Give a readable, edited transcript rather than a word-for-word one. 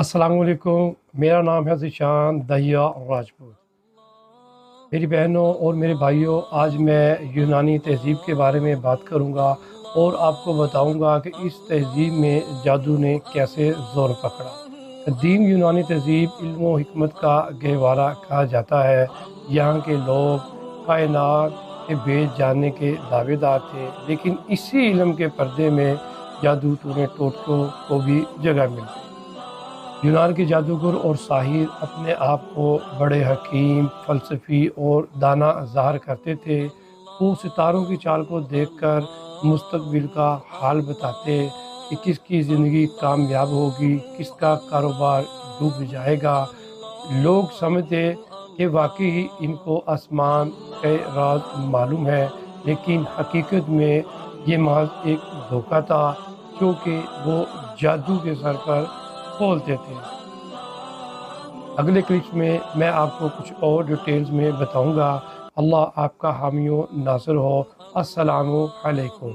السلام علیکم، میرا نام ہے ذیشان دہیا راجپوت۔ میری بہنوں اور میرے بھائیوں، آج میں یونانی تہذیب کے بارے میں بات کروں گا اور آپ کو بتاؤں گا کہ اس تہذیب میں جادو نے کیسے زور پکڑا۔ قدیم یونانی تہذیب علم و حکمت کا گہوارہ کہا جاتا ہے۔ یہاں کے لوگ کائنات کے بھید جاننے کے دعوے دار تھے، لیکن اسی علم کے پردے میں جادو ٹونے ٹوٹکوں کو بھی جگہ مل گئی۔ یونان کے جادوگر اور ساحر اپنے آپ کو بڑے حکیم، فلسفی اور دانا ظاہر کرتے تھے۔ وہ ستاروں کی چال کو دیکھ کر مستقبل کا حال بتاتے کہ کس کی زندگی کامیاب ہوگی، کس کا کاروبار ڈوب جائے گا۔ لوگ سمجھتے کہ واقعی ان کو آسمان کے راز معلوم ہے، لیکن حقیقت میں یہ محض ایک دھوکہ تھا، کیونکہ وہ جادو کے سر پر کھولتے تھے۔ اگلے کلپس میں میں آپ کو کچھ اور ڈیٹیلز میں بتاؤں گا۔ اللہ آپ کا حامی و ناصر ہو۔ السلام علیکم۔